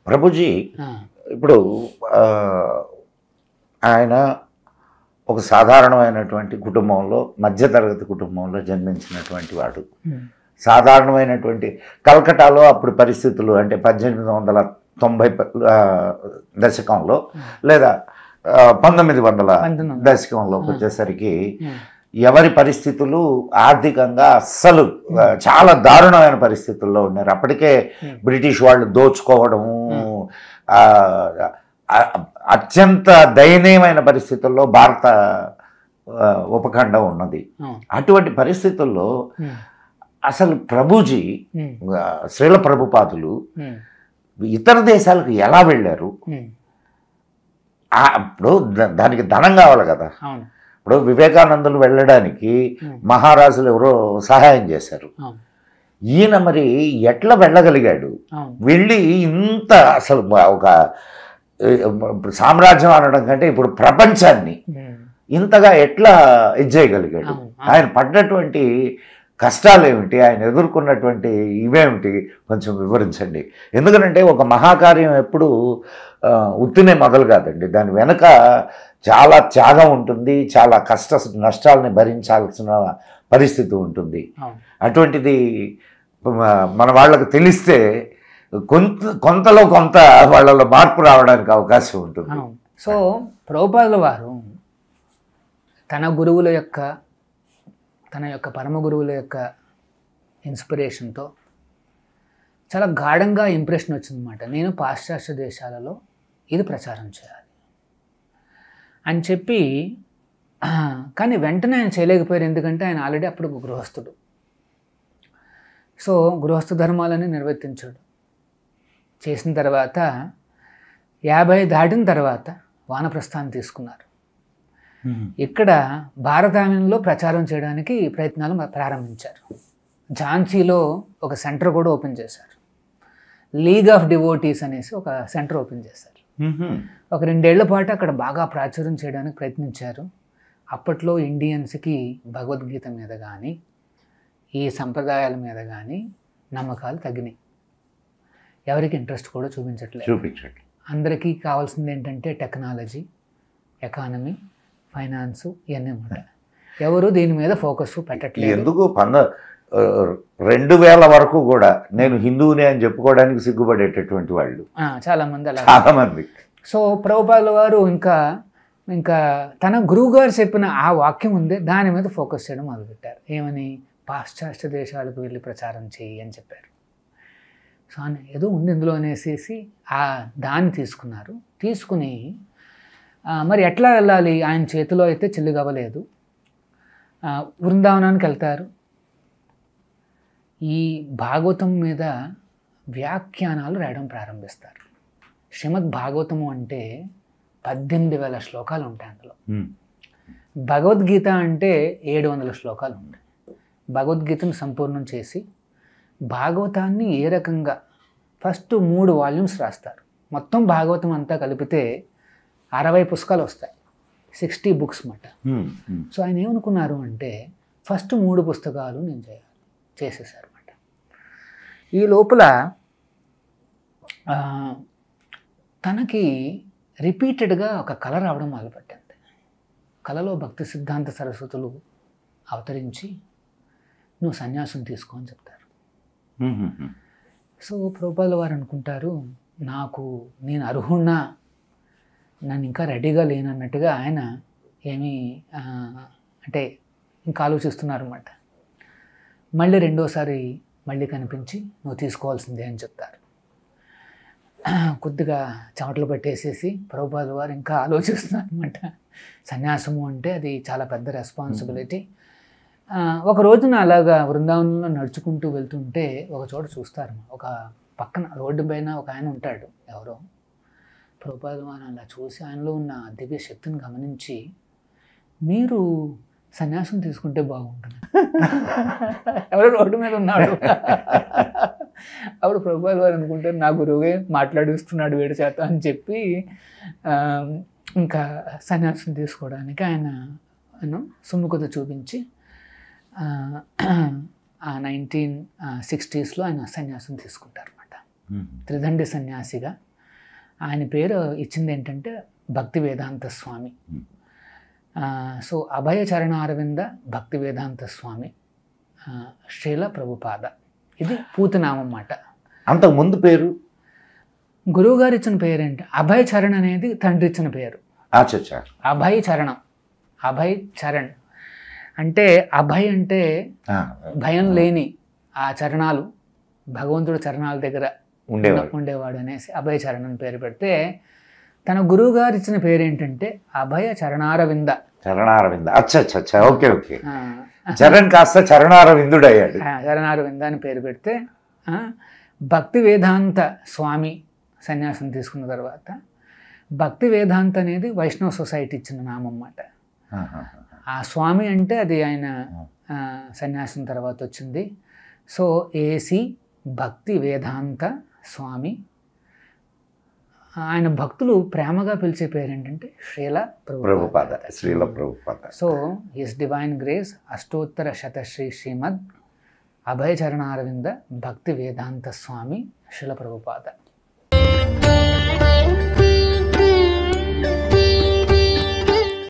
ప్రభుజీ ఇప్పుడు ఆయన ఒక సాధారణమైనటువంటి కుటుంబంలో, మధ్యతరగతి కుటుంబంలో జన్మించినటువంటి వాడు. సాధారణమైనటువంటి కల్కటాలో అప్పుడు పరిస్థితులు అంటే 1890 దశకంలో లేదా 1900 దశకంలోకి వచ్చేసరికి ఎవరి పరిస్థితులు ఆర్థికంగా అస్సలు చాలా దారుణమైన పరిస్థితుల్లో ఉన్నారు. అప్పటికే బ్రిటిష్ వాళ్ళు దోచుకోవడము, అత్యంత దయనీయమైన పరిస్థితుల్లో భారత ఉపఖండం ఉన్నది. అటువంటి పరిస్థితుల్లో అసలు ప్రభుజీ, శ్రీల ప్రభుపాదులు ఇతర దేశాలకు ఎలా వెళ్ళారు? ఇప్పుడు దానికి ధనం కావాలి కదా. ఇప్పుడు వివేకానందులు వెళ్ళడానికి మహారాజులు ఎవరో సహాయం చేశారు. ఈయన మరి ఎట్లా వెళ్ళగలిగాడు? వెళ్ళి ఇంత అసలు ఒక సామ్రాజ్యం అనడం కంటే ఇప్పుడు ప్రపంచాన్ని ఇంతగా ఎట్లా చేయగలిగాడు? ఆయన పడ్డటువంటి కష్టాలు ఏమిటి, ఆయన ఎదుర్కొన్నటువంటి ఇవేమిటి కొంచెం వివరించండి. ఎందుకంటే ఒక మహాకార్యం ఎప్పుడు ఉత్తినే మొదలు కాదండి, దాని వెనుక చాలా త్యాగం ఉంటుంది, చాలా నష్టాలని భరించాల్సిన పరిస్థితి ఉంటుంది. అటువంటిది మన వాళ్ళకు తెలిస్తే కొంతలో కొంత వాళ్ళలో మార్పు రావడానికి అవకాశం ఉంటుంది. సో ప్రభుపాదుల వారు తన గురువుల యొక్క, తన యొక్క పరమ గురువుల యొక్క ఇన్స్పిరేషన్తో చాలా గాఢంగా ఇంప్రెషన్ వచ్చిందన్నమాట. నేను పాశ్చాత్య దేశాలలో ఇది ప్రచారం చేయాలి అని చెప్పి, కానీ వెంటనే ఆయన చేయలేకపోయారు. ఎందుకంటే ఆయన ఆల్రెడీ అప్పుడు గృహస్థుడు. సో గృహస్థ ధర్మాలని నిర్వర్తించాడు. చేసిన తర్వాత 50 దాటిన తర్వాత వానప్రస్థానం తీసుకున్నారు. ఇక్కడ భారతావనిలో ప్రచారం చేయడానికి ప్రయత్నాలు ప్రారంభించారు. ఝాన్సీలో ఒక సెంటర్ కూడా ఓపెన్ చేశారు. లీగ్ ఆఫ్ డివోటీస్ అనేసి ఒక సెంటర్ ఓపెన్ చేశారు. ఒక 2 ఏళ్ల పాటు అక్కడ బాగా ప్రాచుర్యం చేయడానికి ప్రయత్నించారు. అప్పట్లో ఇండియన్స్కి భగవద్గీత మీద కానీ ఈ సంప్రదాయాల మీద కానీ నమ్మకాలు తగ్గినాయి. ఎవరికి ఇంట్రెస్ట్ కూడా చూపించట్లేదు. అందరికీ కావాల్సింది ఏంటంటే టెక్నాలజీ, ఎకానమీ, ఫైనాన్స్ ఇవన్నీ ఉంటాయి. ఎవరు దీని మీద ఫోకస్ పెట్టట్లేదు. ఎందుకు 2000 వరకు కూడా నేను హిందువునే అని చెప్పుకోవడానికి సిగ్గుపడేటటువంటి వాళ్ళు చాలామంది. సో ప్రభుపాదుల వారు ఇంకా తన గురువు గారు చెప్పిన ఆ వాక్యం ఉంది, దాని మీద ఫోకస్ చేయడం మొదలుపెట్టారు. ఏమని? పాశ్చాత్య దేశాలకు వెళ్ళి ప్రచారం చేయి అని చెప్పారు. సో ఏదో ఉంది ఇందులో అనేసి దాన్ని తీసుకున్నారు. తీసుకుని మరి ఎట్లా వెళ్ళాలి? ఆయన చేతిలో అయితే చిల్లుగవ్వలేదు. బృందావనానికి వెళ్తారు. ఈ భాగవతం మీద వ్యాఖ్యానాలు రాయడం ప్రారంభిస్తారు. శ్రీమద్ భాగవతము అంటే 18,000 శ్లోకాలు ఉంటాయి అందులో. భగవద్గీత అంటే 700 శ్లోకాలు ఉంటాయి. భగవద్గీతను సంపూర్ణం చేసి భాగవతాన్ని ఏ రకంగా ఫస్ట్ 3 వాల్యూమ్స్ రాస్తారు. మొత్తం భాగవతం అంతా కలిపితే 60 పుస్తకాలు వస్తాయి, 60 బుక్స్ మాట. సో ఆయన ఏమనుకున్నారు అంటే ఫస్ట్ 3 పుస్తకాలు నేను చేసేసారు అన్నమాట. ఈ లోపల తనకి రిపీటెడ్గా ఒక కళ రావడం మొదలుపెట్టింది. కళలో భక్తి సిద్ధాంత సరస్వతులు అవతరించి నువ్వు సన్యాసం తీసుకో అని చెప్తారు. సో ప్రభుపాదుల వారు అనుకుంటారు, నేను అర్హుణ్ణా, నన్ను ఇంకా రెడీగా లేనన్నట్టుగా ఆయన ఏమీ అంటే ఇంకా ఆలోచిస్తున్నారు అన్నమాట. మళ్ళీ రెండోసారి కనిపించి నువ్వు తీసుకోవాల్సిందే అని చెప్తారు. కొద్దిగా చెమటలు పట్టేసేసి ప్రభుపాదుల వారు ఇంకా ఆలోచిస్తున్నారు అనమాట. సన్యాసము అంటే అది చాలా పెద్ద రెస్పాన్సిబిలిటీ. ఒక రోజున అలాగా బృందావనంలో నడుచుకుంటూ వెళ్తుంటే ఒక చోట చూస్తారు, ఒక పక్కన రోడ్డు పైన ఒక ఆయన ఉంటాడు. ఎవరో ప్రభుపాదుల వారు అలా చూసి ఆయనలో ఉన్న దివ్య శక్తిని గమనించి, మీరు సన్యాసం తీసుకుంటే బాగుంటుంది. ఎవరో రోడ్డు మీద ఉన్నాడు. అప్పుడు ప్రభుపాదుల వారు అనుకుంటారు, నా గురువుగా మాట్లాడిస్తున్నాడు వీడి చేత అని చెప్పి ఇంకా సన్యాసం తీసుకోవడానికి ఆయన సుముఖత చూపించి 1960s ఆయన సన్యాసం తీసుకుంటారు అన్నమాట. త్రిదండి సన్యాసిగా ఆయన పేరు ఇచ్చింది ఏంటంటే భక్తి వేదాంత స్వామి. సో అభయ చరణారవింద భక్తి వేదాంత స్వామి శ్రీల ప్రభుపాద, ఇది పూర్తినామం అన్నమాట. అంతకు ముందు పేరు గురువు గారు ఇచ్చిన పేరు ఏంటి? అభయ చరణ్ అనేది తండ్రి ఇచ్చిన పేరు. అచ్చా. అభయ చరణం, అభయ్ చరణ్ అంటే అభయ్ అంటే భయం లేని ఆ చరణాలు, భగవంతుడు చరణాల దగ్గర ఉండేవాడు అనేసి అభయ చరణ్ అని పేరు పెడితే, తన గురువు గారు ఇచ్చిన పేరు ఏంటంటే అభయ చరణారవింద. చరణారవింద. అచ్చా. ఓకే. చరణ్ కాస్త చరణారవిందుడు అయ్యాడు. చరణారవింద అని పేరు పెడితే భక్తి వేదాంత స్వామి సన్యాసం తీసుకున్న తర్వాత, భక్తి వేదాంత అనేది వైష్ణవ సొసైటీ ఇచ్చిన నామం అన్నమాట. ఆ స్వామి అంటే అది ఆయన సన్యాసం తర్వాత వచ్చింది. సో ఏసి భక్తి వేదాంత స్వామి. ఆయన భక్తులు ప్రేమగా పిలిచే పేరు ఏంటంటే Srila Prabhupada. Srila Prabhupada. So his divine grace అష్టోత్తర శతశ్రీ శ్రీమద్ అభయ చరణారవింద భక్తి వేదాంత స్వామి శ్రీల ప్రభుపాద.